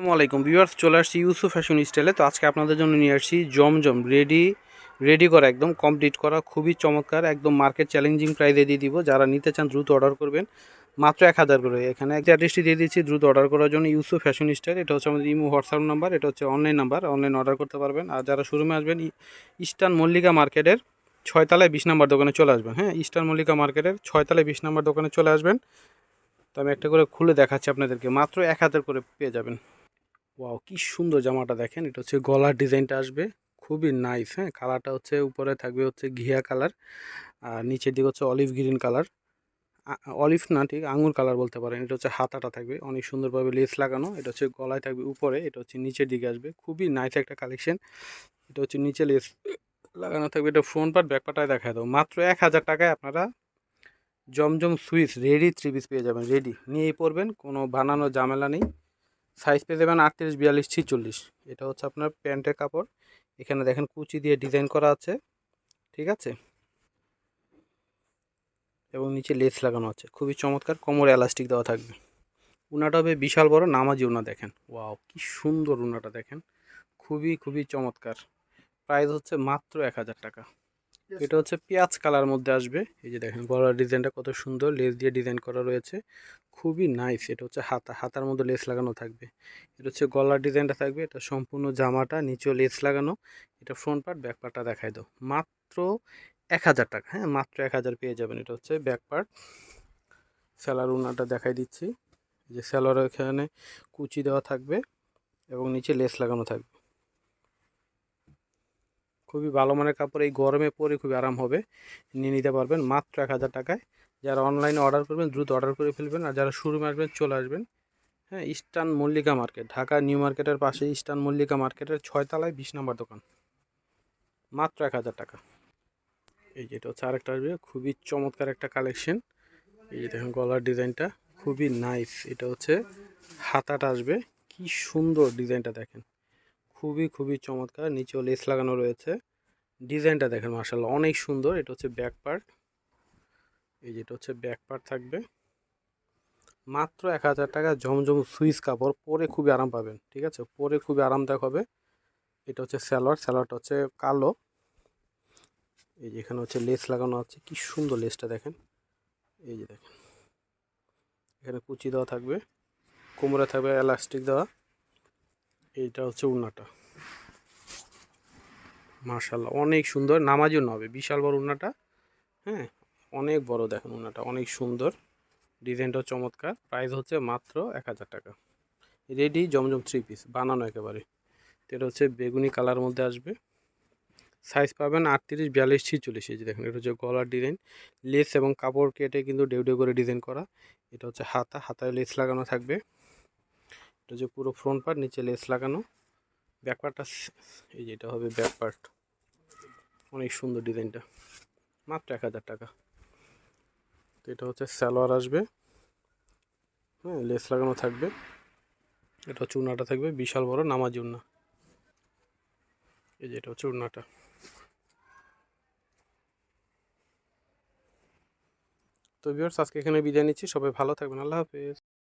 আসসালামু আলাইকুম ভিউয়ার্স, চলে আসছি ইউসুফ ফ্যাশন স্টাইলে। তো আজকে আপনাদের জন্য নিয়ে আসছি জমজম রেডি করা, একদম কমপ্লিট করা, খুবই চমৎকার, একদম মার্কেট চ্যালেঞ্জিং প্রাইসে দিয়ে দিব। যারা নিতে চান দ্রুত অর্ডার করবেন, মাত্র 1000 করে। এখানে একটা অ্যাড্রেসটি দিয়ে দিচ্ছি দ্রুত অর্ডার করার জন্য, ইউসুফ ফ্যাশন স্টাইল। এটা হচ্ছে আমাদের ইমো হোয়াটসঅ্যাপ নাম্বার, এটা হচ্ছে অনলাইন নাম্বার, অনলাইন অর্ডার করতে পারবেন। আর যারা শোরুমে আসবেন, ইস্টার্ন মল্লিকা মার্কেটের 6 তলায় 20 নম্বর দোকানে চলে আসবেন। হ্যাঁ, ইস্টার্ন মল্লিকা মার্কেটের 6 তলায় 20 নম্বর দোকানে চলে আসবেন। তো আমি একটা করে খুলে দেখাচ্ছি আপনাদেরকে, মাত্র 1000 করে পেয়ে যাবেন। ওয়াও, কি সুন্দর জামাটা দেখেন। এটা হচ্ছে গলার ডিজাইনটা আসবে খুবই নাইস। হ্যাঁ, কালারটা হচ্ছে উপরে থাকবে হচ্ছে ঘিয়া কালার, আর নিচের দিকে হচ্ছে অলিভ গ্রিন কালার, অলিভ না, ঠিক আঙুর কালার বলতে পারেন। এটা হচ্ছে হাতাটা থাকবে অনেক সুন্দরভাবে লেস লাগানো। এটা হচ্ছে গলায় থাকবে উপরে, এটা হচ্ছে নিচের দিকে আসবে, খুবই নাইস একটা কালেকশন। এটা হচ্ছে নিচে লেস লাগানো থাকবে। এটা ফ্রন্ট পার্ট, ব্যাক পার্টটায় দেখায় দাও। মাত্র 1000 টাকায় আপনারা জমজম সুইস রেডি 3 পিস পেয়ে যাবেন। রেডি নিয়েই পড়বেন, কোনো বানানো ঝামেলা নেই। সাইজ পেয়ে যাবেন 38, 42, 46। এটা হচ্ছে আপনার প্যান্টের কাপড়। এখানে দেখেন কুচি দিয়ে ডিজাইন করা আছে, ঠিক আছে, এবং নিচে লেস লাগানো আছে, খুবই চমৎকার। কোমরে এলাস্টিক দেওয়া থাকবে। উনাটা হবে বিশাল বড় নামাজি উনা, দেখেন ওয়াও কি সুন্দর উনাটা দেখেন, খুবই খুবই চমৎকার। প্রাইস হচ্ছে মাত্র 1000 টাকা। এটা হচ্ছে পেঁয়াজ কালার মধ্যে আসবে। এই যে দেখেন গলার ডিজাইনটা কত সুন্দর, লেস দিয়ে ডিজাইন করা রয়েছে, খুবই নাইস। এটা হচ্ছে হাতার মধ্যে লেস লাগানো থাকবে। এটা হচ্ছে গলার ডিজাইনটা থাকবে। এটা সম্পূর্ণ জামাটা নিচেও লেস লাগানো। এটা ফ্রন্ট পার্ট, ব্যাক পার্টটা দেখাই দাও। মাত্র 1000 টাকা। হ্যাঁ, মাত্র 1000 পেয়ে যাবেন। এটা হচ্ছে ব্যাক পার্ট। স্যালার উনাটা দেখাই দিচ্ছি। এই যে স্যালার এখানে কুচি দেওয়া থাকবে এবং নিচে লেস লাগানো থাকবে। খুবই ভালো মানের কাপড়, এই গরমে পরে খুবই আরাম হবে। নিয়ে নিতে পারবেন মাত্র 1000 টাকায়। যারা অনলাইনে অর্ডার করবেন দ্রুত অর্ডার করে ফেলবেন, আর যারা শোরুমে আসবেন চলে আসবেন। হ্যাঁ, eastern Mallika market, Dhaka new মার্কেটের পাশে ইস্টার্ন মল্লিকা মার্কেটের 6 তলায় 20 নম্বর দোকান। মাত্র 1000 টাকা। এই যে এটা হচ্ছে আরেকটা আসবে, খুবই চমৎকার একটা কালেকশন। এই যে দেখেন গলার ডিজাইনটা খুবই নাইস। এটা হচ্ছে হাতাটা আসবে, কি সুন্দর ডিজাইনটা দেখেন, খুবই খুবই চমৎকার। নিচেও লেস লাগানো রয়েছে। ডিজাইনটা দেখেন মার্শাল্লাহ অনেক সুন্দর। এটা হচ্ছে ব্যাক পার্ট। এই যেটা হচ্ছে ব্যাক পার্ট থাকবে। মাত্র 1000 টাকা। জমজম সুইস কাপড়, পরে খুবই আরাম পাবেন, ঠিক আছে, পরে খুবই আরামদায়ক হবে। এটা হচ্ছে স্যালোয়ারটা হচ্ছে কালো। এই যে এখানে হচ্ছে লেস লাগানো আছে, কি সুন্দর লেসটা দেখেন। এই যে দেখেন এখানে কুচি দেওয়া থাকবে, কোমরে থাকবে এলাস্টিক দেওয়া। এইটা হচ্ছে উন্নাটা, মার্শাল্লাহ অনেক সুন্দর। নামাজি উন্না হবে, বিশাল বড় উন্নাটা। হ্যাঁ, অনেক বড় দেখেন উন্নাটা, অনেক সুন্দর। ডিজাইনটাও চমৎকার। প্রাইস হচ্ছে মাত্র 1000 টাকা। রেডি জমজম 3 পিস বানানো একেবারে। তো এটা হচ্ছে বেগুনি কালার মধ্যে আসবে। সাইজ পাবেন 38, 42, 46। এই যে দেখেন এটা হচ্ছে গলার ডিজাইন, লেস এবং কাপড় কেটে কিন্তু ডেউ করে ডিজাইন করা। এটা হচ্ছে হাতায় লেস লাগানো থাকবে। এটা হচ্ছে পুরো ফ্রন্ট পার্ট, নিচে লেস লাগানো। ব্যাক পার্টটা এই যে এটা হবে ব্যাক পার্ট, অনেক সুন্দর ডিজাইনটা। মাত্র 1000 টাকা। তো এটা হচ্ছে সালোয়ার আসবে। হ্যাঁ, লেস লাগানো থাকবে। এটা হচ্ছে উন্নাটা থাকবে বিশাল বড় নামাজি উন্না। এই যে এটা হচ্ছে উন্নাটা। তো ভিউয়ার্স, আজকে এখানে বিদায় নিচ্ছি। সবাই ভালো থাকবেন, আল্লাহ হাফেজ।